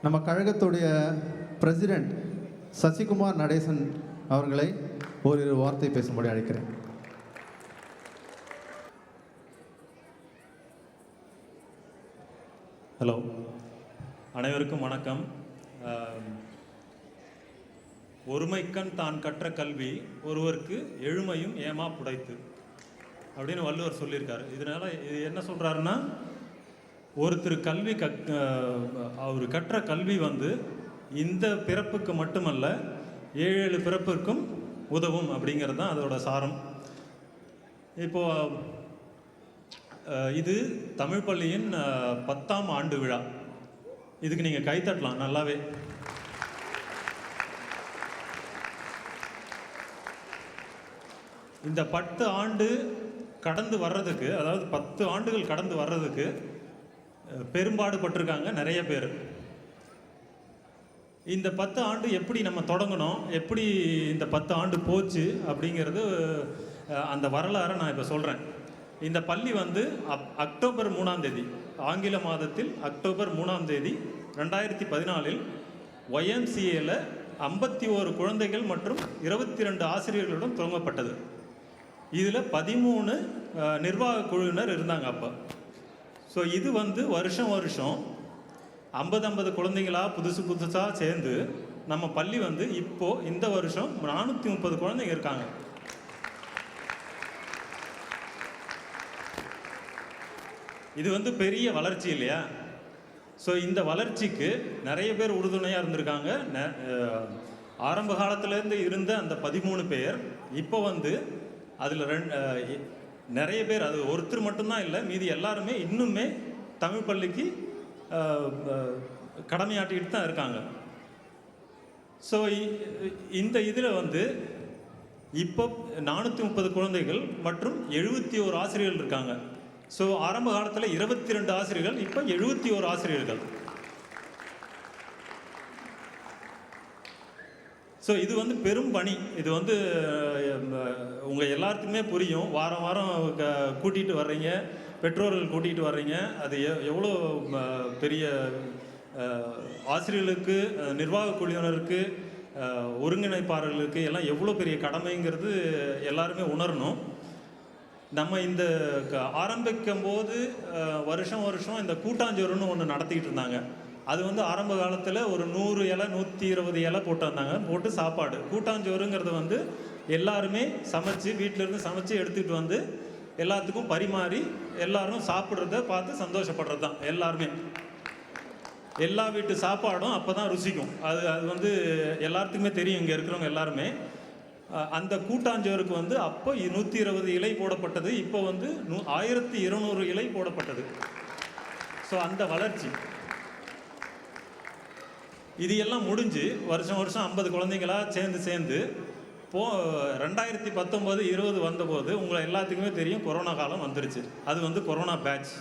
நம்ம கழகத்துடைய பிரசிடெண்ட் சசிகுமார் நடேசன் அவர்களை ஓரிரு வார்த்தை பேசும்படி அழைக்கிறேன். ஹலோ, அனைவருக்கும் வணக்கம். ஒருமைக்கண் தான் கற்ற கல்வி ஒருவருக்கு எழுமையும் ஏமா புடைத்து அப்படின்னு வள்ளுவர் சொல்லியிருக்காரு. இதனால் இது என்ன சொல்கிறாருன்னா, ஒருத்தர் கல்வி அவர் கற்ற கல்வி இந்த பிறப்புக்கு மட்டுமல்ல 7 பிறப்பிற்கும் உதவும் அப்படிங்கிறது தான் அதோட சாரம். இப்போது இது தமிழ் பள்ளியின் 10ஆம் ஆண்டு விழா. இதுக்கு நீங்கள் கைத்தட்டலாம் நல்லாவே. இந்த 10 ஆண்டு கடந்து வர்றதுக்கு, அதாவது 10 ஆண்டுகள் கடந்து வர்றதுக்கு பெரும்பாடுபட்டிருக்காங்க நிறைய பேர். இந்த 10 ஆண்டு எப்படி நம்ம தொடங்கணும், எப்படி இந்த 10 ஆண்டு போச்சு அப்படிங்கிறது அந்த வரலாறை நான் இப்போ சொல்கிறேன். இந்த பள்ளி அக்டோபர் 3ஆம் தேதி, ஆங்கில மாதத்தில் அக்டோபர் 3ஆம் தேதி 2014 YMCAல 51 குழந்தைகள் மற்றும் 22 ஆசிரியர்களுடன் துவங்கப்பட்டது. இதில் 13 நிர்வாக குழுவினர் இருந்தாங்க அப்போ. ஸோ இது வருஷம் வருஷம் 50 குழந்தைங்களாக புதுசாக சேர்ந்து நம்ம பள்ளி இப்போது இந்த வருஷம் 430 குழந்தைங்க இருக்காங்க. இது பெரிய வளர்ச்சி இல்லையா? ஸோ இந்த வளர்ச்சிக்கு நிறைய பேர் உறுதுணையாக இருந்திருக்காங்க. ஆரம்ப காலத்திலேருந்து இருந்த அந்த 13 பேர் இப்போ அதில் நிறைய பேர், அது ஒருத்தர் மட்டும்தான் இல்லை, மீதி எல்லாருமே இன்னுமே தமிழ் பள்ளிக்கு கடமையாட்டிக்கிட்டு தான் இருக்காங்க. ஸோ இந்த இதில் இப்போ 430 குழந்தைகள் மற்றும் 71 ஆசிரியர்கள் இருக்காங்க. ஸோ ஆரம்ப காலத்தில் 22 ஆசிரியர்கள், இப்போ 71 ஆசிரியர்கள். ஸோ இது பெரும் பணி. இது உங்கள் எல்லாத்துக்குமே புரியும். வாரம் வாரம் கூட்டிகிட்டு வர்றீங்க, பெற்றோர்கள் கூட்டிகிட்டு வர்றீங்க. அது எவ்வளோ பெரிய ஆசிரியர்களுக்கு, நிர்வாக குழுவினருக்கு, ஒருங்கிணைப்பாளர்களுக்கு எல்லாம் எவ்வளோ பெரிய கடமைங்கிறது எல்லாருமே உணரணும். நம்ம இந்த ஆரம்பிக்கும் போது வருஷம் வருஷம் இந்த கூட்டாஞ்சோறுன்னு ஒன்று நடத்திக்கிட்டு இருந்தாங்க. அது ஆரம்ப காலத்தில் ஒரு 100 இலை 120 இலை போட்டு வந்தாங்க, போட்டு சாப்பாடு. கூட்டாஞ்சோறுங்கிறது எல்லாருமே சமைச்சு, வீட்டிலேருந்து சமைச்சு எடுத்துகிட்டு எல்லாத்துக்கும் பரிமாறி எல்லாரும் சாப்பிட்றத பார்த்து சந்தோஷப்படுறது தான் எல்லாருமே. எல்லா வீட்டு சாப்பாடும் அப்போ தான் ருசிக்கும். அது எல்லாத்துக்குமே தெரியும், இங்கே இருக்கிறவங்க எல்லாருமே. அந்த கூட்டாஞ்சோறுக்கு அப்போ 120 இலை போடப்பட்டது, இப்போ 1200 இலை போடப்பட்டது. ஸோ அந்த வளர்ச்சி இது எல்லாம் முடிஞ்சு வருஷம் வருஷம் 50 குழந்தைங்களாக சேர்ந்து 2019-20 வந்தபோது உங்களை எல்லாத்துக்குமே தெரியும், கொரோனா காலம் வந்துருச்சு. அது கொரோனா பேட்ச்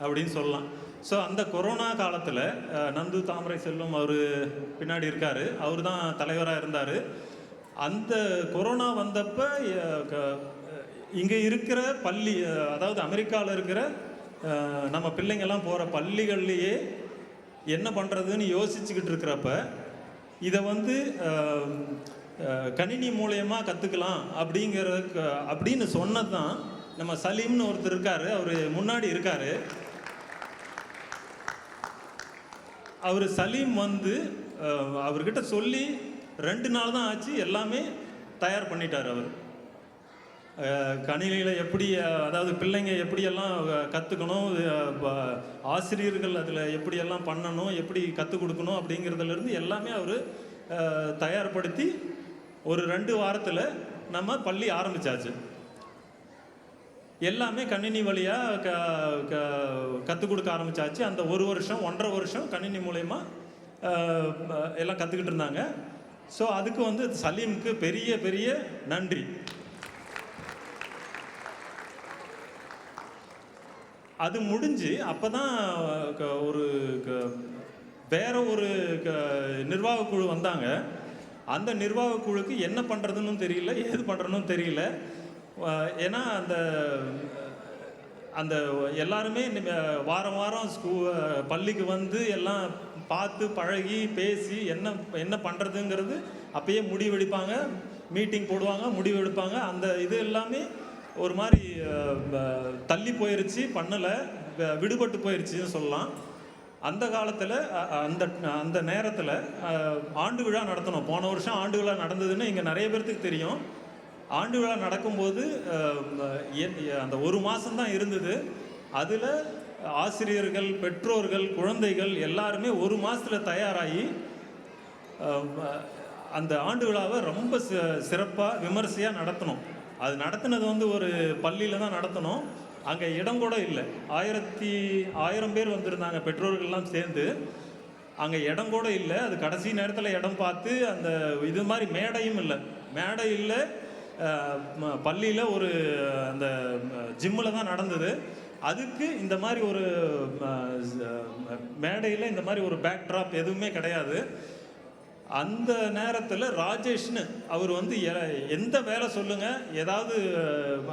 அப்படின்னு சொல்லலாம். ஸோ அந்த கொரோனா காலத்தில் நந்து தாமரை செல்வம் அவர் பின்னாடி இருக்கார், அவர் தான் தலைவராக இருந்தார். அந்த கொரோனா வந்தப்போ இங்கே இருக்கிற பள்ளி, அதாவது அமெரிக்காவில் இருக்கிற நம்ம பிள்ளைங்கள்லாம் போகிற பள்ளிகள்லேயே என்ன பண்ணுறதுன்னு யோசிச்சுக்கிட்டு இருக்கிறப்ப இதை கணினி மூலயமா கற்றுக்கலாம் அப்படின்னு சொன்னது தான் நம்ம சலீம்னு ஒருத்தர் இருக்கார், அவர் முன்னாடி இருக்கார். அவர் சலீம் அவர்கிட்ட சொல்லி 2 நாள் தான் ஆச்சு, எல்லாமே தயார் பண்ணிட்டார். அவர் கணினியில் எப்படி, அதாவது பிள்ளைங்க எப்படியெல்லாம் கற்றுக்கணும், ஆசிரியர்கள் அதில் எப்படியெல்லாம் பண்ணணும், எப்படி கற்றுக் கொடுக்கணும் அப்படிங்கிறதுலேருந்து எல்லாமே அவர் தயார்படுத்தி ஒரு 2 வாரத்தில் நம்ம பள்ளி ஆரம்பித்தாச்சு. எல்லாமே கணினி வழியாக கற்றுக் கொடுக்க ஆரம்பித்தாச்சு. அந்த 1 வருஷம் 1.5 வருஷம் கணினி மூலயமா எல்லாம் கற்றுக்கிட்டு இருந்தாங்க. ஸோ அதுக்கு சலீமுக்கு பெரிய பெரிய நன்றி. அது முடிஞ்சு அப்போ தான் வேற ஒரு நிர்வாக குழு வந்தாங்க. அந்த நிர்வாக குழுக்கு என்ன பண்ணுறதுன்னு தெரியல, ஏது பண்ணுறதுன்னு தெரியல. ஏன்னா அந்த எல்லாருமே வாரம் வாரம் பள்ளிக்கு எல்லாம் பார்த்து பழகி பேசி என்ன என்ன பண்ணுறதுங்கிறது அப்பயே முடிவெடுப்பாங்க, மீட்டிங் போடுவாங்க, முடிவெடுப்பாங்க. அந்த இது எல்லாமே ஒரு மாதிரி தள்ளி போயிருச்சு, பண்ணலை, விடுபட்டு போயிருச்சுன்னு சொல்லலாம். அந்த காலத்தில் அந்த அந்த நேரத்தில் ஆண்டு விழா நடத்தணும். போன வருஷம் ஆண்டு விழா நடந்ததுன்னு இங்கே நிறைய பேர்த்துக்கு தெரியும். ஆண்டு விழா நடக்கும்போது அந்த ஒரு மாதம்தான் இருந்தது. அதில் ஆசிரியர்கள், பெற்றோர்கள், குழந்தைகள் எல்லாருமே ஒரு மாதத்தில் தயாராகி அந்த ஆண்டு விழாவை ரொம்ப சிறப்பாக விமர்சையாக நடத்தணும். அது நடத்தினது வந்து ஒரு பள்ளியில் தான் நடத்தணும். அங்கே இடம் கூட இல்லை. 1000 பேர் வந்திருந்தாங்க பெற்றோர்கள்லாம் சேர்ந்து. அங்கே இடம் கூட இல்லை. அது கடைசி நேரத்தில் இடம் பார்த்து அந்த இது மாதிரி மேடையும் இல்லை, மேடை இல்லை. பள்ளியில் ஒரு அந்த ஜிம்மில் தான் நடந்தது. அதுக்கு இந்த மாதிரி ஒரு மேடையில் இந்த மாதிரி ஒரு பேக்ட்ராப் எதுவுமே கிடையாது. அந்த நேரத்தில் ராஜேஷ்னு அவர் வந்து எந்த வேலை சொல்லுங்கள்,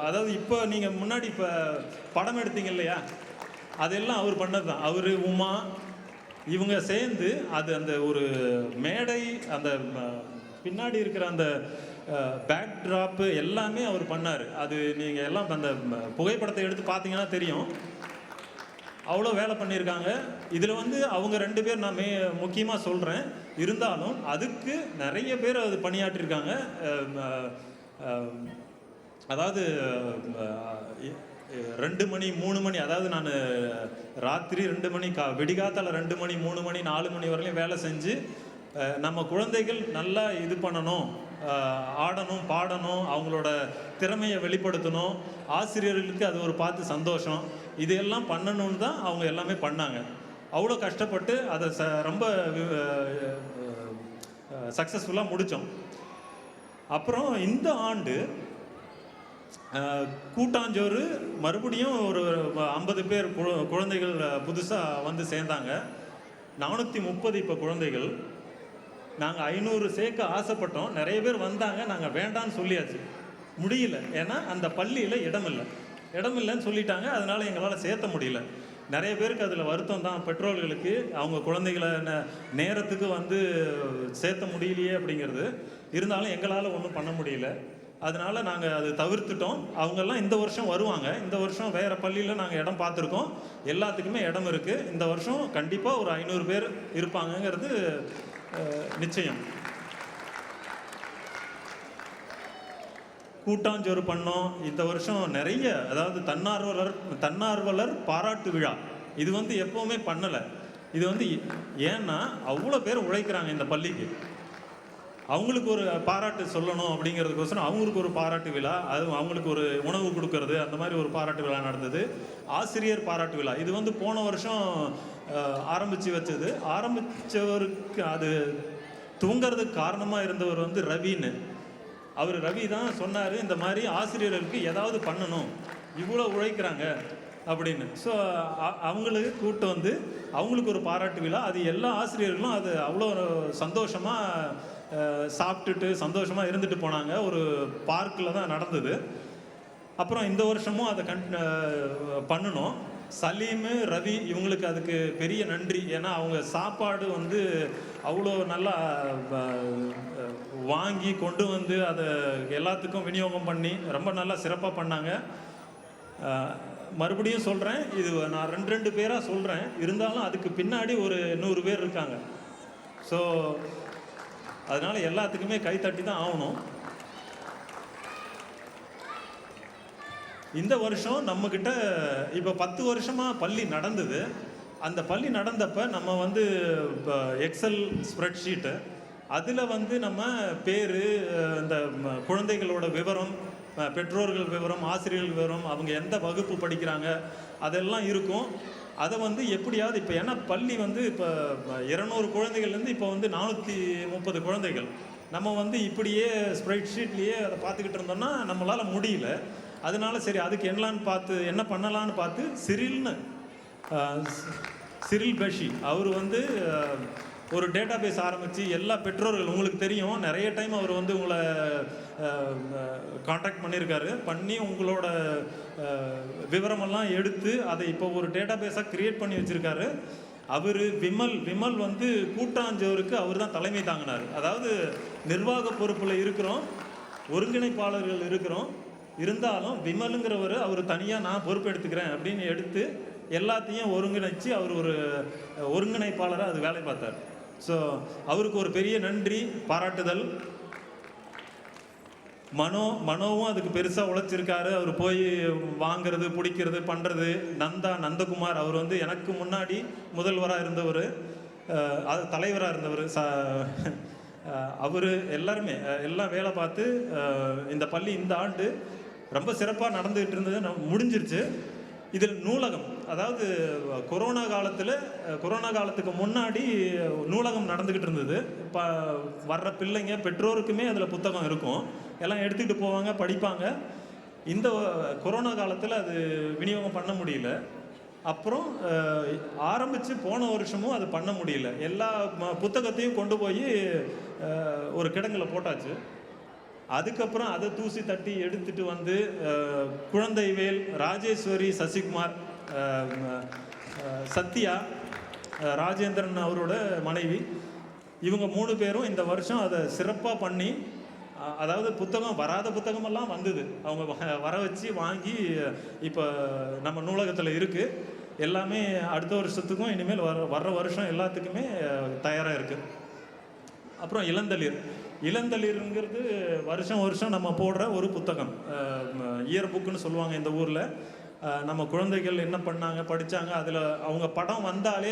அதாவது இப்போ நீங்கள் முன்னாடி இப்போ படம் எடுத்தீங்க இல்லையா, அதெல்லாம் அவர் பண்ணது தான். அவர், உமா இவங்க சேர்ந்து அது அந்த ஒரு மேடை, அந்த பின்னாடி இருக்கிற அந்த பேக்ட்ராப்பு எல்லாமே அவர் பண்ணார். அது நீங்கள் எல்லாம் அந்த புகைப்படத்தை எடுத்து பார்த்தீங்கன்னா தெரியும். அவ்வளோ வேலை பண்ணியிருக்காங்க. இதில் வந்து அவங்க 2 பேர் நான் முக்கியமாக சொல்கிறேன். இருந்தாலும் அதுக்கு நிறைய பேர் அது பணியாற்றிருக்காங்க. அதாவது 2 மணி 3 மணி, அதாவது நான் ராத்திரி 2 மணி, விடிகாத்தால 2 மணி 3 மணி 4 மணி வரையிலும் வேலை செஞ்சு நம்ம குழந்தைகள் நல்லா இது பண்ணணும், ஆடணும், பாடணும், அவங்களோட திறமையை வெளிப்படுத்தணும், ஆசிரியர்களுக்கு அது ஒரு பார்த்து சந்தோஷம், இதெல்லாம் பண்ணணும்னு தான் அவங்க எல்லாமே பண்ணாங்க. அவ்வளோ கஷ்டப்பட்டு அதை ரொம்ப சக்ஸஸ்ஃபுல்லாக முடித்தோம். அப்புறம் இந்த ஆண்டு கூட்டாஞ்சோறு மறுபடியும் ஒரு 50 பேர் குழந்தைகள் புதுசாக வந்து சேர்ந்தாங்க. 430 இப்போ குழந்தைகள். நாங்கள் 500 சேர்க்க ஆசைப்பட்டோம். நிறைய பேர் வந்தாங்க, நாங்கள் வேண்டான்னு சொல்லியாச்சு, முடியல. ஏன்னா அந்த பள்ளியில் இடம் இல்லைன்னு சொல்லிட்டாங்க. அதனால் எங்களால் சேர்த்த முடியல. நிறைய பேருக்கு அதில் வருத்தம் தான், பெற்றோர்களுக்கு. அவங்க குழந்தைகளை நேரத்துக்கு வந்து சேர்த்த முடியலையே அப்படிங்கிறது. இருந்தாலும் எங்களால் ஒன்றும் பண்ண முடியல. அதனால் நாங்கள் அது தவிர்த்துட்டோம். அவங்கெல்லாம் இந்த வருஷம் வருவாங்க. இந்த வருஷம் வேறு பள்ளியில் நாங்கள் இடம் பார்த்துருக்கோம். எல்லாத்துக்குமே இடம் இருக்குது. இந்த வருஷம் கண்டிப்பாக ஒரு 500 பேர் இருப்பாங்கங்கிறது நிச்சயம். கூட்டாஞ்சோறு பண்ணோம். இந்த வருஷம் நிறைய, அதாவது தன்னார்வலர் பாராட்டு விழா. இது வந்து எப்போவுமே பண்ணலை. இது வந்து ஏன்னா அவ்வளோ பேர் உழைக்கிறாங்க இந்த பள்ளிக்கு. அவங்களுக்கு ஒரு பாராட்டு சொல்லணும் அப்படிங்கிறதுக்கோசரம் அவங்களுக்கு ஒரு பாராட்டு விழா, அது அவங்களுக்கு ஒரு உணவு கொடுக்கறது, அந்த மாதிரி ஒரு பாராட்டு விழா நடந்தது. ஆசிரியர் பாராட்டு விழா இது வந்து போன வருஷம் ஆரம்பித்து வச்சது. ஆரம்பித்தவருக்கு அது தூங்கிறதுக்கு காரணமாக இருந்தவர் வந்து ரவின்னு. ரவி தான் சொன்னார், இந்த மாதிரி ஆசிரியர்களுக்கு ஏதாவது பண்ணணும், இவ்வளோ உழைக்கிறாங்க அப்படின்னு. ஸோ அவங்களுக்கு கூப்பிட்டு வந்து அவங்களுக்கு ஒரு பாராட்டு விழா. அது எல்லா ஆசிரியர்களும் அது அவ்வளோ சந்தோஷமாக சாப்பிட்டுட்டு சந்தோஷமாக இருந்துட்டு போனாங்க. ஒரு பார்க்கில் தான் நடந்தது. அப்புறம் இந்த வருஷமும் அதை பண்ணணும். சலீமு, ரவி இவங்களுக்கு அதுக்கு பெரிய நன்றி. ஏன்னா அவங்க சாப்பாடு வந்து அவ்வளோ நல்லா வாங்கி கொண்டு வந்து அதை எல்லாத்துக்கும் விநியோகம் பண்ணி ரொம்ப நல்லா சிறப்பாக பண்ணாங்க. மறுபடியும் சொல்கிறேன், இது நான் 2 பேராக சொல்கிறேன். இருந்தாலும் அதுக்கு பின்னாடி ஒரு 100 பேர் இருக்காங்க. ஸோ அதனால் எல்லாத்துக்குமே கைத்தட்டி தான் ஆகணும். இந்த வருஷம் நம்மக்கிட்ட இப்போ 10 வருஷமாக பள்ளி நடந்தது. அந்த பள்ளி நடந்தப்போ நம்ம வந்து இப்போ எக்ஸல் ஸ்ப்ரெட்ஷீட்டு, அதில் வந்து நம்ம பேர், இந்த குழந்தைகளோட விவரம், பெற்றோர்கள் விவரம், ஆசிரியர்கள் விவரம், அவங்க எந்த வகுப்பு படிக்கிறாங்க அதெல்லாம் இருக்கும். அதை வந்து எப்படியாவது இப்போ, ஏன்னா பள்ளி வந்து இப்போ 200 குழந்தைகள்லேருந்து இப்போ வந்து 430 குழந்தைகள். நம்ம வந்து இப்படியே ஸ்ப்ரெட்ஷீட்லேயே அதை பார்த்துக்கிட்டு இருந்தோம்னா நம்மளால் முடியல. அதனால சரி, அதுக்கு என்ன பண்ணலான்னு பார்த்து சிரில் பஷி அவர் வந்து ஒரு டேட்டா பேஸ் ஆரம்பித்து எல்லா பெற்றோர்கள், உங்களுக்கு தெரியும், நிறைய டைம் அவர் வந்து உங்களை காண்டாக்ட் பண்ணியிருக்காரு. பண்ணி உங்களோட விவரமெல்லாம் எடுத்து அதை இப்போ ஒரு டேட்டா பேஸாக க்ரியேட் பண்ணி வச்சுருக்காரு. அவர் விமல் வந்து கூட்டாஞ்சோருக்கு அவர் தான் தலைமை தாங்கினார். அதாவது நிர்வாக பொறுப்பில் இருக்கிறோம், ஒருங்கிணைப்பாளர்கள் இருக்கிறோம், இருந்தாலும் விமலுங்கிறவர் அவர் தனியாக நான் பொறுப்பு எடுத்துக்கிறேன் அப்படின்னு எடுத்து எல்லாத்தையும் ஒருங்கிணைச்சு அவர் ஒரு ஒருங்கிணைப்பாளராக அது வேலை பார்த்தார். ஸோ அவருக்கு ஒரு பெரிய நன்றி, பாராட்டுதல். மனோவும் அதுக்கு பெருசாக உழைச்சிருக்காரு. அவர் போய் வாங்கிறது, பிடிக்கிறது, பண்ணுறது. நந்தகுமார் அவர் வந்து எனக்கு முன்னாடி முதல்வராக இருந்தவர், அது தலைவராக இருந்தவர். அவர் எல்லாருமே எல்லாம் வேலை பார்த்து இந்த பள்ளி இந்த ஆண்டு ரொம்ப சிறப்பாக நடந்துகிட்டு இருந்தது, முடிஞ்சிருச்சு. இதில் நூலகம், அதாவது கொரோனா காலத்துக்கு முன்னாடி நூலகம் நடந்துக்கிட்டு இருந்தது. இப்போ வர்ற பிள்ளைங்க பெற்றோருக்குமே அதில் புத்தகம் இருக்கும், எல்லாம் எடுத்துக்கிட்டு போவாங்க, படிப்பாங்க. இந்த கொரோனா காலத்தில் அது விநியோகம் பண்ண முடியல. அப்புறம் ஆரம்பித்து போன வருஷமும் அது பண்ண முடியல. எல்லா புத்தகத்தையும் கொண்டு போய் ஒரு கிடங்குல போட்டாச்சு. அதுக்கப்புறம் அதை தூசி தட்டி எடுத்துட்டு வந்து குழந்தைவேல், ராஜேஸ்வரி, சசிகுமார், சத்யா, ராஜேந்திரன் அவரோட மனைவி, இவங்க 3 பேரும் இந்த வருஷம் அதை சிறப்பாக பண்ணி, அதாவது புத்தகம் வராத புத்தகமெல்லாம் வந்தது, அவங்க வர வச்சு வாங்கி இப்போ நம்ம நூலகத்தில் இருக்குது. எல்லாமே அடுத்த வருஷத்துக்கும் இனிமேல் வர்ற வருஷம் எல்லாத்துக்குமே தயாராக இருக்குது. அப்புறம் இளந்தளிருங்கிறது வருஷம் நம்ம போடுற ஒரு புத்தகம், இயர் புக்குன்னு சொல்லுவாங்க இந்த ஊரில். நம்ம குழந்தைகள் என்ன பண்ணாங்க, படித்தாங்க, அதில் அவங்க படம் வந்தாலே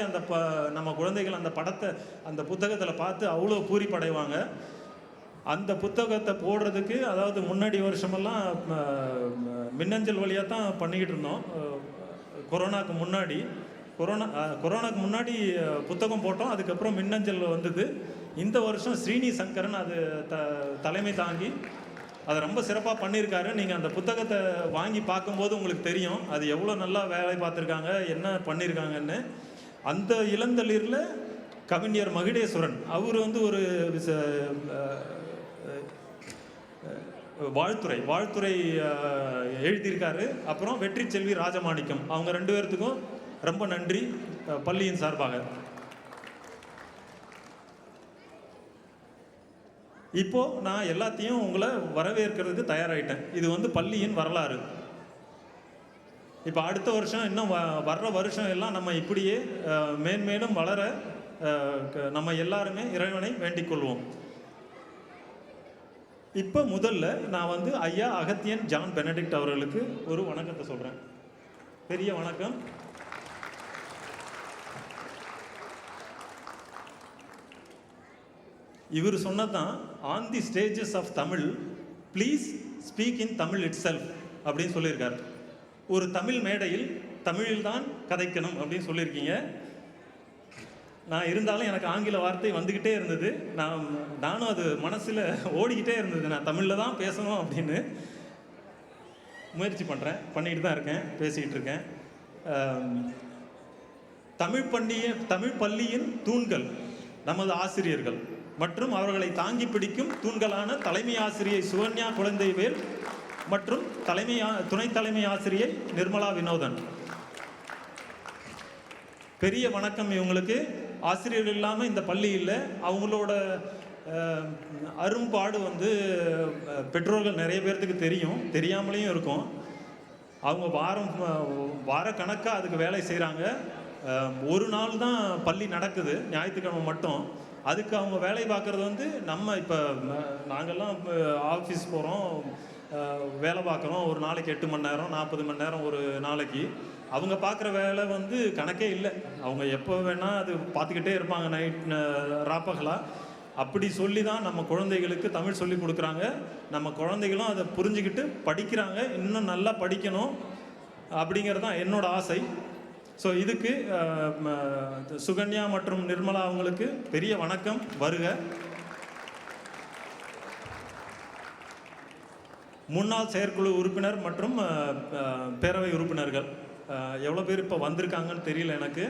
நம்ம குழந்தைகள் அந்த புத்தகத்தில் பார்த்து அவ்வளோ பூரிப்படைவாங்க. அந்த புத்தகத்தை போடுறதுக்கு, அதாவது முன்னாடி வருஷமெல்லாம் மின்னஞ்சல் வழியாக தான் பண்ணிக்கிட்டு இருந்தோம். கொரோனாக்கு முன்னாடி புத்தகம் போட்டோம், அதுக்கப்புறம் மின்னஞ்சல் வந்தது. இந்த வருஷம் ஸ்ரீனி சங்கரன் அது தலைமை தாங்கி அதை ரொம்ப சிறப்பாக பண்ணியிருக்காரு. நீங்கள் அந்த புத்தகத்தை வாங்கி பார்க்கும்போது உங்களுக்கு தெரியும் அது எவ்வளோ நல்லா வேலை பார்த்துருக்காங்க, என்ன பண்ணியிருக்காங்கன்னு. அந்த இளந்தளிரில் கவிஞர் மகுடேஸ்வரன் அவர் வந்து ஒரு வாழ்த்துறை எழுதியிருக்காரு. அப்புறம் வெற்றி செல்வி ராஜமாணிக்கம், அவங்க 2 பேர்த்துக்கும் ரொம்ப நன்றி பள்ளியின் சார்பாக. இப்போ நான் எல்லாத்தையும் உங்களை வரவேற்கிறதுக்கு தயாராகிட்டேன். இது வந்து பள்ளியின் வரலாறு. இப்போ அடுத்த வருஷம், இன்னும் வர்ற வருஷம் எல்லாம் நம்ம இப்படியே மேன்மேலும் வளர நம்ம எல்லாருமே இறைவனை வேண்டிக் கொள்வோம். இப்போ முதல்ல நான் வந்து ஐயா அகத்தியன் ஜான் பெனடிக்ட் அவர்களுக்கு ஒரு வணக்கத்தை சொல்கிறேன். பெரிய வணக்கம். இவர் சொன்னதான், on the stages of Tamil please speak in Tamil itself அப்படின்னு சொல்லியிருக்காரு. ஒரு தமிழ் மேடையில் தமிழில் தான் கதைக்கணும் அப்படின்னு சொல்லியிருக்கீங்க. நான் இருந்தாலும் எனக்கு ஆங்கில வார்த்தை வந்துக்கிட்டே இருந்தது, நானும் அது மனசில் ஓடிக்கிட்டே இருந்தது, நான் தமிழில் தான் பேசணும் அப்படின்னு முயற்சி பண்ணிக்கிட்டு தான் இருக்கேன், பேசிக்கிட்டு இருக்கேன். தமிழ் பள்ளியின் தூண்கள் நமது ஆசிரியர்கள் மற்றும் அவர்களை தாங்கி பிடிக்கும் தூண்களான தலைமை ஆசிரியை சுகன்யா குழந்தைவேல் மற்றும் துணை தலைமை ஆசிரியை நிர்மலா வினோதன். பெரிய வணக்கம் இவங்களுக்கு. ஆசிரியர்கள் இல்லாமல் இந்த பள்ளி இல்லை. அவங்களோட அரும்பாடு வந்து பெற்றோர்கள் நிறைய பேர்த்துக்கு தெரியும், தெரியாமலேயும் இருக்கும். அவங்க வாரக்கணக்காக அதுக்கு வேலை செய்கிறாங்க. ஒரு நாள் தான் பள்ளி நடக்குது, ஞாயிற்றுக்கிழமை மட்டும். அதுக்கு அவங்க வேலை பார்க்குறது வந்து நம்ம இப்போ நாங்கள்லாம் ஆஃபீஸ் போகிறோம், வேலை பார்க்குறோம். ஒரு நாளைக்கு 8 மணி நேரம் 40 மணி நேரம் ஒரு நாளைக்கு. அவங்க பார்க்குற வேலை வந்து கணக்கே இல்லை. அவங்க எப்போ வேணால் அது பார்த்துக்கிட்டே இருப்பாங்க, நைட் ராப்பகலாக. அப்படி சொல்லி தான் நம்ம குழந்தைகளுக்கு தமிழ் சொல்லி கொடுக்குறாங்க. நம்ம குழந்தைகளும் அதை புரிஞ்சுக்கிட்டு படிக்கிறாங்க. இன்னும் நல்லா படிக்கணும் அப்படிங்கிறது தான் என்னோட ஆசை. ஸோ இதுக்கு சுகன்யா மற்றும் நிர்மலா அவங்களுக்கு பெரிய வணக்கம், வருக. முன்னாள் செயற்குழு உறுப்பினர் மற்றும் பேரவை உறுப்பினர்கள் எவ்வளோ பேர் இப்போ வந்திருக்காங்கன்னு தெரியல எனக்கு.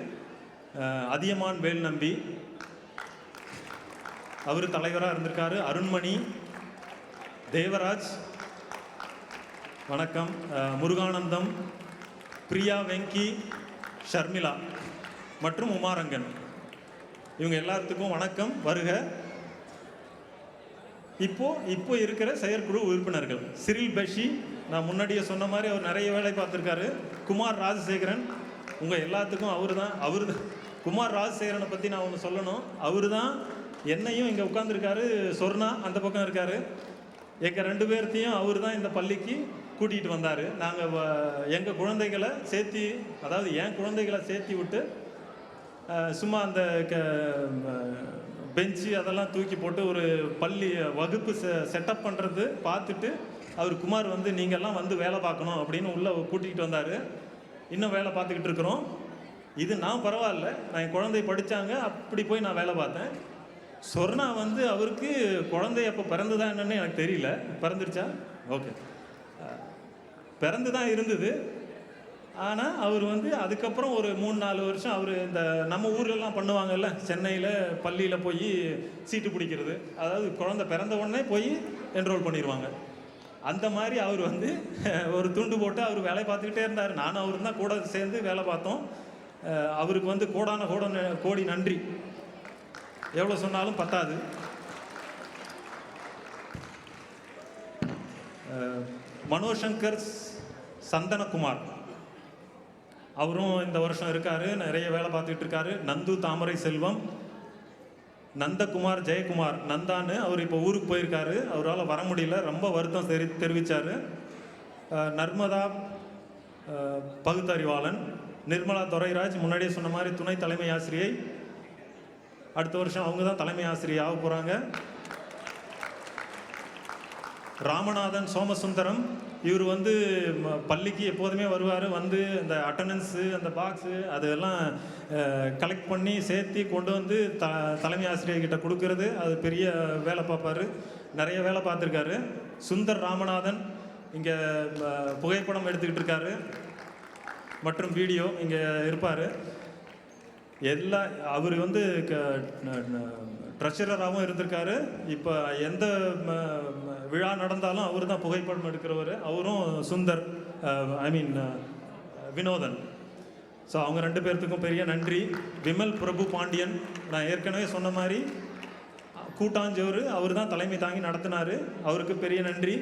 அதியமான் வேல் நம்பி அவர் தலைவராக இருந்திருக்காரு. அருண்மணி, தேவராஜ் வணக்கம். முருகானந்தம், பிரியா, வெங்கி, ஷர்மிளா மற்றும் உமாரங்கன். இவங்க எல்லாத்துக்கும் வணக்கம், வருக. இப்போ இருக்கிற செயற்குழு உறுப்பினர்கள் சிரில் பஷி, நான் முன்னாடியே சொன்ன மாதிரி அவர் நிறைய வேலை பார்த்துருக்காரு. குமார் ராஜசேகரன், உங்கள் எல்லாத்துக்கும் அவர் தான் குமார் ராஜசேகரனை பற்றி நான் ஒன்று சொல்லணும். அவர் தான் என்னையும் இங்கே உட்காந்துருக்காரு, சொர்ணா அந்த பக்கம் இருக்கார். எங்கள் 2 பேர்த்தையும் அவர் தான் இந்த பள்ளிக்கு கூட்டிகிட்டு வந்தார். நாங்கள் எங்கள் குழந்தைகளை சேர்த்தி, அதாவது என் குழந்தைகளை சேர்த்தி விட்டு சும்மா அந்த பெஞ்சு அதெல்லாம் தூக்கி போட்டு ஒரு பள்ளி வகுப்பு செட்டப் பண்ணுறது பார்த்துட்டு அவர் குமார் வந்து நீங்கள்லாம் வந்து வேலை பார்க்கணும் அப்படின்னு உள்ளே கூட்டிகிட்டு வந்தார். இன்னும் வேலை பார்த்துக்கிட்டு இருக்கிறோம். இது நான் பரவாயில்ல, நான் என் குழந்தை படித்தாங்க, அப்படி போய் நான் வேலை பார்த்தேன். சொர்ணா வந்து அவருக்கு குழந்தை அப்போ பிறந்துதா என்னன்னு எனக்கு தெரியல. பிறந்துருச்சா? ஓகே, பிறந்து தான் இருந்தது. ஆனால் அவர் வந்து அதுக்கப்புறம் ஒரு 3-4 வருஷம் அவர் இந்த நம்ம ஊர்லலாம் பண்ணுவாங்கல்ல, சென்னையில் பள்ளியில் போய் சீட்டு பிடிக்கிறது, அதாவது குழந்தை பிறந்த உடனே போய் என்ரோல் பண்ணிடுவாங்க. அந்த மாதிரி அவர் வந்து ஒரு துண்டு போட்டு அவர் வேலை பார்த்துக்கிட்டே இருந்தார். நானும் அவரும் தான் கூட சேர்ந்து வேலை பார்த்தோம். அவருக்கு வந்து கோடி நன்றி, எவ்வளோ சொன்னாலும் பத்தாது. மனோசங்கர் சந்தனகுமார், அவரும் இந்த வருஷம் இருக்கார், நிறைய வேலை பார்த்துக்கிட்டு இருக்காரு. நந்து தாமரை செல்வம், நந்தகுமார் ஜெயக்குமார், நந்தான்னு அவர் இப்போ ஊருக்கு போயிருக்காரு, அவரால் வர முடியல, ரொம்ப வருத்தம் தெரிவித்தார். நர்மதா பகுத்தறிவாளன், நிர்மலா துரைராஜ், முன்னாடியே சொன்ன மாதிரி துணை தலைமை ஆசிரியை, அடுத்த வருஷம் அவங்க தான் தலைமை ஆசிரியை ஆக போகிறாங்க. ராமநாதன் சோமசுந்தரம், இவர் வந்து பள்ளிக்கு எப்போதுமே வருவார், வந்து அந்த அட்டண்டன்ஸு அந்த பாக்ஸு அதெல்லாம் கலெக்ட் பண்ணி சேர்த்து கொண்டு வந்து தலைமை ஆசிரியர்கிட்ட கொடுக்கறது, அது பெரிய வேலை பார்ப்பார், நிறைய வேலை பார்த்துருக்காரு. சுந்தர் ராமநாதன் இங்கே புகைப்படம் எடுத்துக்கிட்டு இருக்காரு மற்றும் வீடியோ இங்கே இருப்பார். அவர் வந்து ட்ரெஷரராகவும் இருந்திருக்காரு. இப்போ எந்த விழா நடந்தாலும் அவர் தான் புகைப்படம் எடுக்கிறவர். அவரும் சுந்தர், வினோதன். ஸோ அவங்க 2 பேர்த்துக்கும் பெரிய நன்றி. விமல் பிரபு பாண்டியன், நான் ஏற்கனவே சொன்ன மாதிரி கூட்டாஞ்சோறு அவர் தான் தலைமை தாங்கி நடத்தினார், அவருக்கு பெரிய நன்றி.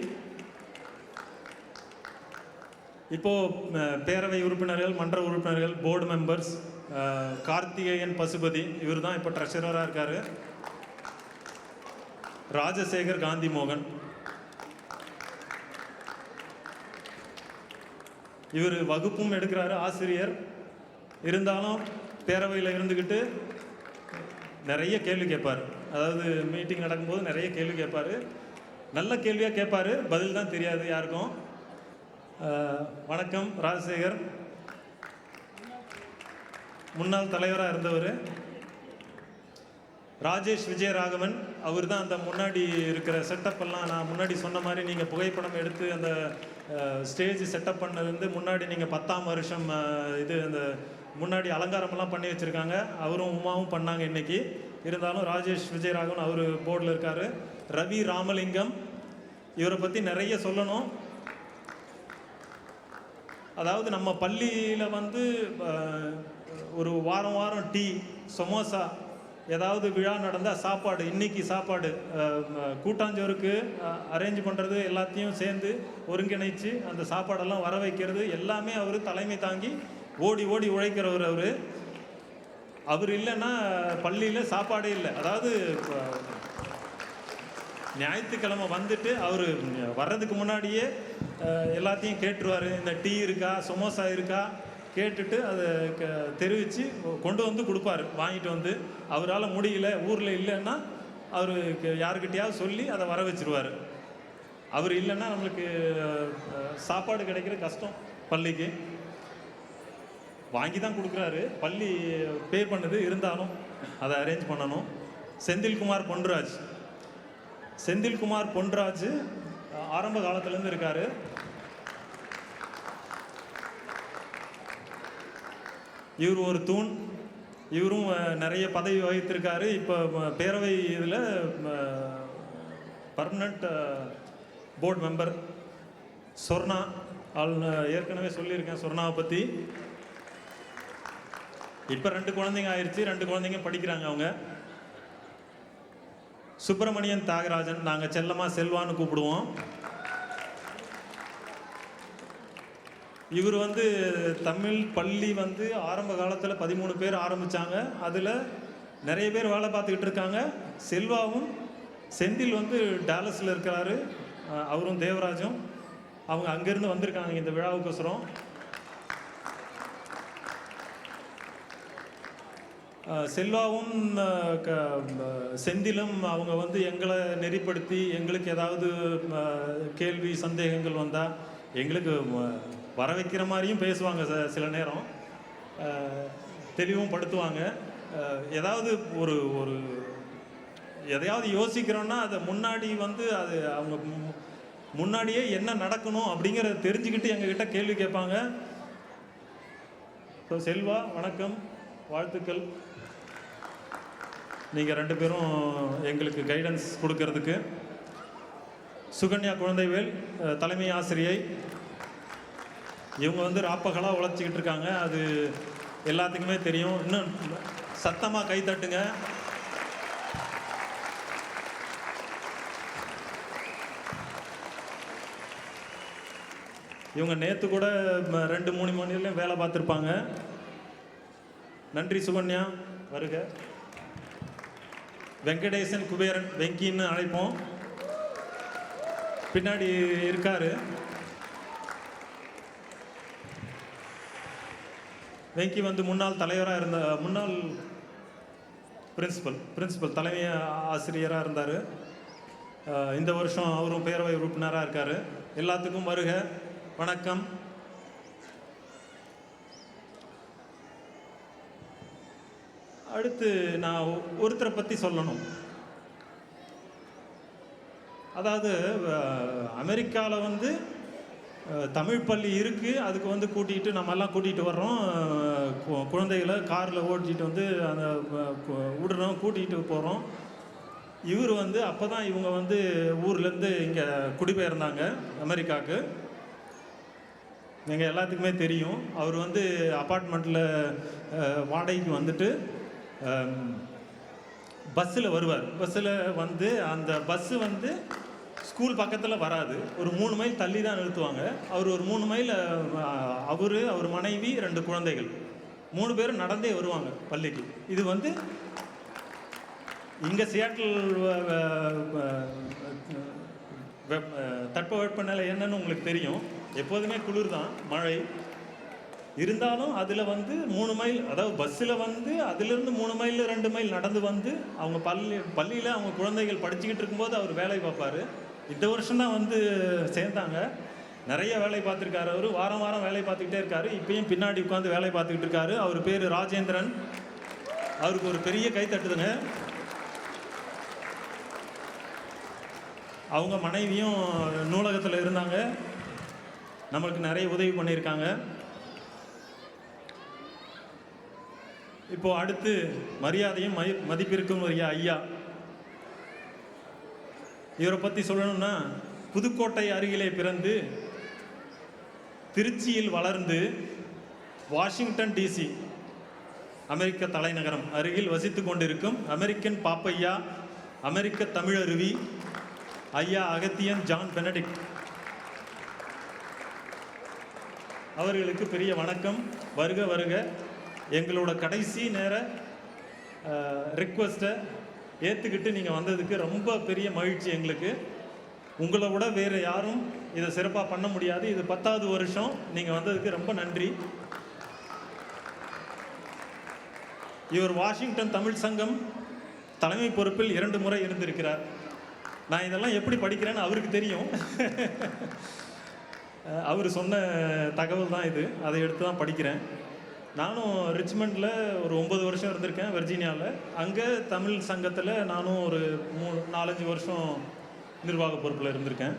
இப்போது பேரவை உறுப்பினர்கள், மன்ற உறுப்பினர்கள், போர்டு மெம்பர்ஸ், கார்த்திகேயன் பசுபதி, இவர் தான் இப்போ ட்ரெஷரராக இருக்கார். ராஜசேகர் காந்தி மோகன், இவர் வகுப்பும் எடுக்கிறாரு, ஆசிரியர். இருந்தாலும் பேரவையில் இருந்துக்கிட்டு நிறைய கேள்வி கேட்பார். அதாவது மீட்டிங் நடக்கும்போது நிறைய கேள்வி கேட்பார். நல்ல கேள்வியாக கேட்பார், பதில் தான் தெரியாது யாருக்கும். வணக்கம் ராஜசேகர், முன்னாள் தலைவராக இருந்தவர். ராஜேஷ் விஜயராகவன், அவர் தான் அந்த முன்னாடி இருக்கிற செட்டப் எல்லாம் நான் முன்னாடி சொன்ன மாதிரி நீங்கள் புகைப்படம் எடுத்து அந்த ஸ்டேஜ் செட்டப் பண்ணதுலேருந்து முன்னாடி நீங்கள் 10ஆம் வருஷம் இது அந்த முன்னாடி அலங்காரமெல்லாம் பண்ணி வச்சுருக்காங்க. அவரும் உமாவும் பண்ணாங்க இன்னைக்கு. இருந்தாலும் ராஜேஷ் விஜயராகவன் அவர் போர்டில் இருக்கார். ரவி ராமலிங்கம், இவரை பற்றி நிறைய சொல்லணும். அதாவது நம்ம பள்ளியில் வந்து ஒரு வாரம் டீ, சமோசா, ஏதாவது விழா நடந்தால் சாப்பாடு, இன்னைக்கு சாப்பாடு, கூட்டாஞ்சோருக்கு அரேஞ்ச் பண்ணுறது, எல்லாத்தையும் சேர்ந்து ஒருங்கிணைச்சு அந்த சாப்பாடெல்லாம் வர வைக்கிறது எல்லாமே அவர் தலைமை தாங்கி ஓடி உழைக்கிறவர். அவர் இல்லைன்னா பள்ளியில் சாப்பாடே இல்லை. அதாவது ஞாயிற்றுக்கிழமை வந்துட்டு அவர் வர்றதுக்கு முன்னாடியே எல்லாத்தையும் கேட்டுருவார். இந்த டீ இருக்கா, சமோசா இருக்கா கேட்டுட்டு அதை தெரிவித்து கொண்டு வந்து கொடுப்பார். வாங்கிட்டு வந்து அவரால் முடியல, ஊரில் இல்லைன்னா அவர் யாருக்கிட்டையாவது சொல்லி அதை வர வச்சுருவார். அவர் இல்லைன்னா நம்மளுக்கு சாப்பாடு கிடைக்கிற கஷ்டம். பள்ளிக்கு வாங்கி தான் கொடுக்குறாரு, பள்ளி பே பண்ணுது, இருந்தாலும் அதை அரேஞ்ச் பண்ணணும். செந்தில்குமார் பொன்ராஜ் ஆரம்ப காலத்துலேருந்து இருக்கார். இவர் ஒரு தூண். இவரும் நிறைய பதவி வகித்திருக்காரு. இப்போ பேரவை இதில் பர்மனண்ட் போர்டு மெம்பர். சொர்ணா, ஏற்கனவே சொல்லியிருக்கேன் சொர்ணாவை பற்றி. இப்போ 2 குழந்தைங்க ஆயிடுச்சு, 2 குழந்தைங்க படிக்கிறாங்க அவங்க. சுப்பிரமணியன் தியாகராஜன், நாங்கள் செல்லமாக செல்வான்னு கூப்பிடுவோம். இவர் வந்து தமிழ் பள்ளி வந்து ஆரம்ப காலத்தில் 13 பேர் ஆரம்பித்தாங்க. அதில் நிறைய பேர் வேலை பார்த்துக்கிட்டு இருக்காங்க. செல்வாவும் செந்தில் வந்து டாலஸில் இருக்கிறாரு, அவரும் தேவராஜும். அவங்க அங்கேருந்து வந்திருக்காங்க இந்த விழாவுக்கோசரம். செல்வாவும் செந்திலும் அவங்க வந்து எங்களை நெறிப்படுத்தி எங்களுக்கு ஏதாவது கேள்வி சந்தேகங்கள் வந்தால் எங்களுக்கு வர வைக்கிற மாதிரியும் பேசுவாங்க. சில நேரம் தெளிவும் படுத்துவாங்க. ஏதாவது ஒரு ஒரு எதையாவது யோசிக்கிறோன்னா அதை முன்னாடி வந்து அது அவங்க முன்னாடியே என்ன நடக்கணும் அப்படிங்கிறத தெரிஞ்சுக்கிட்டு எங்ககிட்ட கேள்வி கேட்பாங்க. ஸோ செல்வா, வணக்கம், வாழ்த்துக்கள். நீங்கள் 2 பேரும் எங்களுக்கு கைடன்ஸ் கொடுக்கறதுக்கு. சுகன்யா குழந்தைவேல், தலைமை ஆசிரியை. இவங்க வந்து ராப்பகலாக உழைச்சிக்கிட்டு இருக்காங்க, அது எல்லாத்துக்குமே தெரியும். இன்னும் சத்தமாக கை தட்டுங்க. இவங்க நேற்று கூட 2-3 மணி நேரம் வேலை பார்த்துருப்பாங்க. நன்றி சுகன்யா, வருக. வெங்கடேசன் குபேரன், வெங்கின்னு அழைப்போம், பின்னாடி இருக்காரு. வெங்கி வந்து முன்னாள் தலைவராக இருந்த, முன்னாள் பிரின்சிபல் தலைமை ஆசிரியராக இருந்தார். இந்த வருஷம் அவரும் பேரவை உறுப்பினராக இருக்கார். எல்லாத்துக்கும் வருக, வணக்கம். அடுத்து நான் ஒருத்தரை பற்றி சொல்லணும். அதாவது அமெரிக்காவில் வந்து தமிழ் பள்ளி இருக்குது, அதுக்கு வந்து கூட்டிகிட்டு நம்மெல்லாம் கூட்டிகிட்டு வர்றோம். குழந்தைகளை காரில் ஓட்டிகிட்டு வந்து அந்த விடுறோம், கூட்டிகிட்டு போகிறோம். இவர் வந்து அப்போ தான் இவங்க வந்து ஊர்லேருந்து இங்கே குடிபெயர்ந்தாங்க அமெரிக்காவுக்கு. எங்கள் எல்லாத்துக்குமே தெரியும். அவர் வந்து அப்பார்ட்மெண்ட்டில் வாடகைக்கு வந்துட்டு பஸ்ஸில் வருவார். பஸ்ஸில் வந்து அந்த பஸ்ஸு வந்து ஸ்கூல் பக்கத்தில் வராது, ஒரு 3 மைல் தள்ளி தான் நிறுத்துவாங்க. அவர் ஒரு 3 மைல், அவர் மனைவி 2 குழந்தைகள் 3 பேரும் நடந்தே வருவாங்க பள்ளிக்கு. இது வந்து இங்கே சியாட்டில் தட்பவெப்பநிலை என்னன்னு உங்களுக்கு தெரியும். எப்போதுமே குளிர் தான், மழை இருந்தாலும் அதில் வந்து 3 மைல், அதாவது பஸ்ஸில் வந்து அதிலிருந்து 3 மைல் 2 மைல் நடந்து வந்து அவங்க பள்ளியில் அவங்க குழந்தைகள் படிச்சுக்கிட்டு இருக்கும்போது அவர் வேலை பார்ப்பார். இந்த வருஷம்தான் வந்து சேர்ந்தாங்க. நிறைய வேலை பார்த்துருக்காரு அவர், வாரம் வாரம் வேலை பார்த்துக்கிட்டே இருக்காரு. இப்பயும் பின்னாடி உட்காந்து வேலை பார்த்துக்கிட்டு இருக்காரு. அவர் பேர் ராஜேந்திரன். அவருக்கு ஒரு பெரிய கை தட்டுதுங்க. அவங்க மனைவியும் நூலகத்தில் இருந்தாங்க, நம்மளுக்கு நிறைய உதவி பண்ணியிருக்காங்க. இப்போ அடுத்து மரியாதையும் மதிப்பிற்கும் ஒரு ஐயா. இவரை பற்றி சொல்லணும்னா, புதுக்கோட்டை அருகிலே பிறந்து திருச்சியில் வளர்ந்து வாஷிங்டன் டிசி அமெரிக்க தலைநகரம் அருகில் வசித்து கொண்டிருக்கும் அமெரிக்கன் பாப்பையா, அமெரிக்க தமிழருவி ஐயா அகத்தியன் ஜான் பெனடிக்ட் அவர்களுக்கு பெரிய வணக்கம். வருக வருக. எங்களோட கடைசி நேர ரிக்வெஸ்ட்டை ஏற்றுக்கிட்டு நீங்கள் வந்ததுக்கு ரொம்ப பெரிய மகிழ்ச்சி எங்களுக்கு. உங்களை விட வேறு யாரும் இதை சிறப்பாக பண்ண முடியாது. இது 10வது வருஷம், நீங்கள் வந்ததுக்கு ரொம்ப நன்றி. இவர் வாஷிங்டன் தமிழ் சங்கம் தலைமை பொறுப்பில் 2 முறை இருந்திருக்கிறார். நான் இதெல்லாம் எப்படி படிக்கிறேன்னு அவருக்கு தெரியும். அவர் சொன்ன தகவல் தான் இது, அதை எடுத்து தான் படிக்கிறேன். நானும் ரிச்மண்டில் ஒரு 9 வருஷம் இருந்திருக்கேன், வெர்ஜீனியாவில். அங்கே தமிழ் சங்கத்தில் நானும் ஒரு 4-5 வருஷம் நிர்வாக பொறுப்பில் இருந்திருக்கேன்.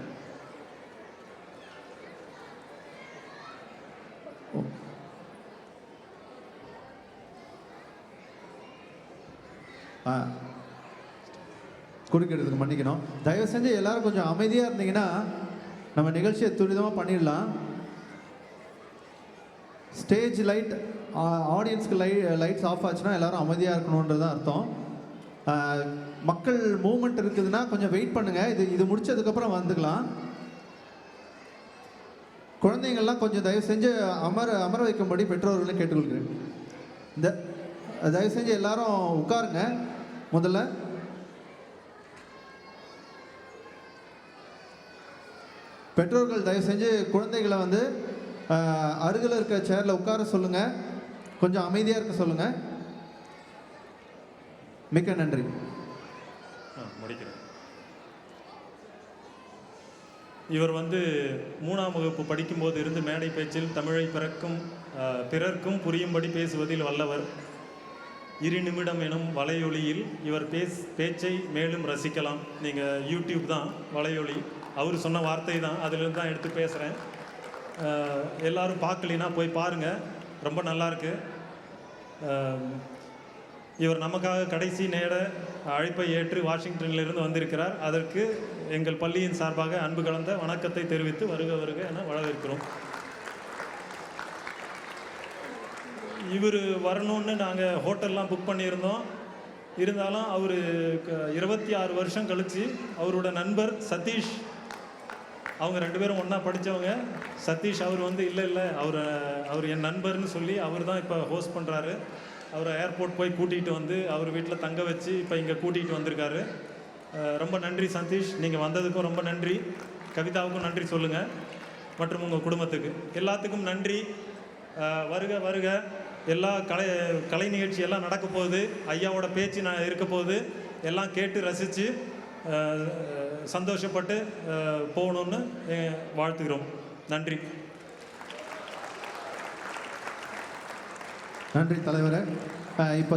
குறுக்கிடுறதுக்கு மன்னிக்கணும். தயவு செஞ்சு எல்லாரும் கொஞ்சம் அமைதியாக இருந்தீங்கன்னா நம்ம நிகழ்ச்சியை துரிதமாக பண்ணிடலாம். ஸ்டேஜ் லைட் ஆடியன்ஸ்க்கு லைட்ஸ் ஆஃப் ஆச்சுன்னா எல்லாரும் அமைதியாக இருக்கணுன்றது தான் அர்த்தம். மக்கள் மூவ்மெண்ட் இருக்குதுன்னா கொஞ்சம் வெயிட் பண்ணுங்கள். இது முடிச்சதுக்கப்புறம் வந்துக்கலாம். குழந்தைங்கள்லாம் கொஞ்சம் தயவு செஞ்சு அமர வைக்கும்படி பெற்றோர்களை கேட்டுக்கொள்கிறேன். தயவு செஞ்சு எல்லாரும் உட்காருங்க. முதல்ல பெற்றோர்கள் தயவு செஞ்சு குழந்தைகளை வந்து அருகில் இருக்க சேரில் உட்கார சொல்லுங்கள். கொஞ்சம் அமைதியாக இருக்க சொல்லுங்கள். மிக்க நன்றி. முடிக்கிறேன். இவர் வந்து 3ஆம் வகுப்பு படிக்கும்போது இருந்து மேடை பேச்சில் தமிழை பிறர்க்கும் புரியும்படி பேசுவதில் வல்லவர். 2 நிமிடம் எனும் வலையொலியில் இவர் பேச்சை மேலும் ரசிக்கலாம். நீங்கள் யூடியூப் தான் வலையொலி, அவர் சொன்ன வார்த்தை தான், அதிலிருந்து தான் எடுத்து பேசுகிறேன். எல்லோரும் பார்க்கலினா போய் பாருங்கள், ரொம்ப நல்லாயிருக்கு. இவர் நமக்காக கடைசி நேர அழைப்பை ஏற்று வாஷிங்டனிலிருந்து வந்திருக்கிறார். அதற்கு எங்கள் பள்ளியின் சார்பாக அன்பு கலந்த வணக்கத்தை தெரிவித்து வருக வருக என வரவேற்கிறோம். இவர் வரணும்னு நாங்கள் ஹோட்டல்லாம் புக் பண்ணியிருந்தோம். இருந்தாலும் அவர் 26 வருஷம் கழித்து அவரோட நண்பர் சதீஷ், அவங்க 2 பேரும் ஒன்றா படித்தவங்க. சதீஷ் அவர் வந்து இல்லை அவர் என் நண்பர்னு சொல்லி அவர் தான் இப்போ ஹோஸ்ட் பண்ணுறாரு. அவரை ஏர்போர்ட் போய் கூட்டிகிட்டு வந்து அவர் வீட்டில் தங்க வச்சு இப்போ இங்கே கூட்டிகிட்டு வந்திருக்காரு. ரொம்ப நன்றி சதீஷ், நீங்கள் வந்ததுக்கும் ரொம்ப நன்றி. கவிதாவுக்கும் நன்றி சொல்லுங்கள், மற்றும் உங்கள் குடும்பத்துக்கு எல்லாத்துக்கும் நன்றி. வருக வருக. எல்லா கலை நிகழ்ச்சி எல்லாம் நடக்க போகுது. ஐயாவோட பேச்சு இருக்க போகுது. எல்லாம் கேட்டு ரசித்து சந்தோஷப்பட்டு போகணுன்னு வாழ்த்துக்கிறோம். நன்றி. நன்றி தலைவரே. இப்போ